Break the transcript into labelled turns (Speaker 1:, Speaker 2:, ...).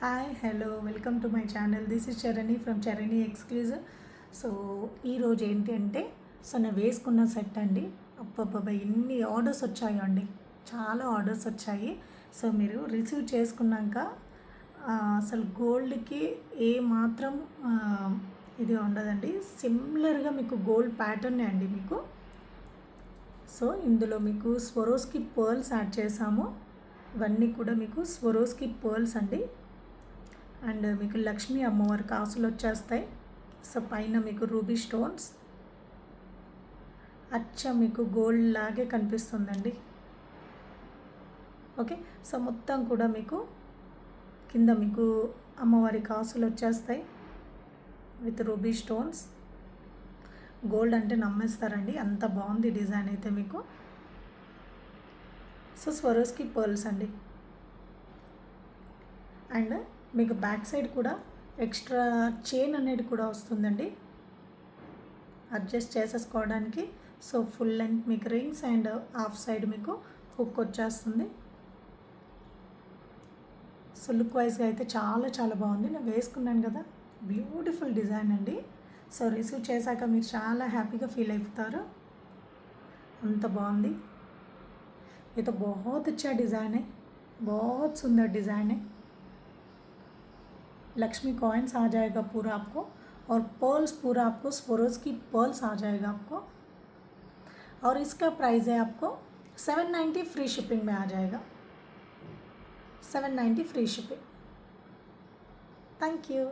Speaker 1: Hi hello welcome to my channel. This is Charani from Charani exclusive. So ఈరోజు ఏంటి అంటే నేను వేసుకున్న సెట్ అండి. అబ్బబ్బబ్బా ఎన్ని ఆర్డర్స్ వచ్చాయో అండి, చాలా ఆర్డర్స్ వచ్చాయి. సో మీరు రిసీవ్ చేసుకున్నాక అసలు గోల్డ్కి ఏ మాత్రం ఇది ఉండదండి. సిమిలర్గా మీకు గోల్డ్ ప్యాటర్నే అండి మీకు. సో ఇందులో మీకు స్వరోస్కి పర్ల్స్ యాడ్ చేసాము. ఇవన్నీ కూడా మీకు స్వరోస్కి పర్ల్స్ అండి. అండ్ మీకు లక్ష్మీ అమ్మవారి కాసులు వచ్చేస్తాయి. సో పైన మీకు రూబీ స్టోన్స్ మీకు గోల్డ్ లాగే కనిపిస్తుందండి. ఓకే, సో మొత్తం కూడా మీకు కింద మీకు అమ్మవారి కాసులు వచ్చేస్తాయి విత్ రూబీ స్టోన్స్. గోల్డ్ అంటే నమ్మేస్తారండి, అంత బాగుంది డిజైన్ అయితే మీకు. సో స్వరోస్కి పర్ల్స్ అండి. అండ్ మీకు బ్యాక్ సైడ్ కూడా ఎక్స్ట్రా చైన్ అనేది కూడా వస్తుందండి అడ్జస్ట్ చేసేసుకోవడానికి. సో ఫుల్ లెంత్ మీకు రింగ్స్ అండ్ హాఫ్ సైడ్ మీకు హుక్ వచ్చేస్తుంది. సో లుక్ వైజ్గా అయితే చాలా చాలా బాగుంది. నేను వేసుకున్నాను కదా, బ్యూటిఫుల్ డిజైన్ అండి. సో రిసీవ్ చేశాక మీరు చాలా హ్యాపీగా ఫీల్ అయిపోతారు, అంత బాగుంది. ये तो बहुत अच्छा डिज़ाइन है, बहुत सुंदर डिज़ाइन है. लक्ष्मी कॉइन्स आ जाएगा पूरा आपको, और पर्ल्स पूरा आपको स्वरोस्की पर्ल्स आ जाएगा आपको. और इसका प्राइस है आपको 790 फ्री शिपिंग में आ जाएगा. 790 फ्री शिपिंग. Thank you.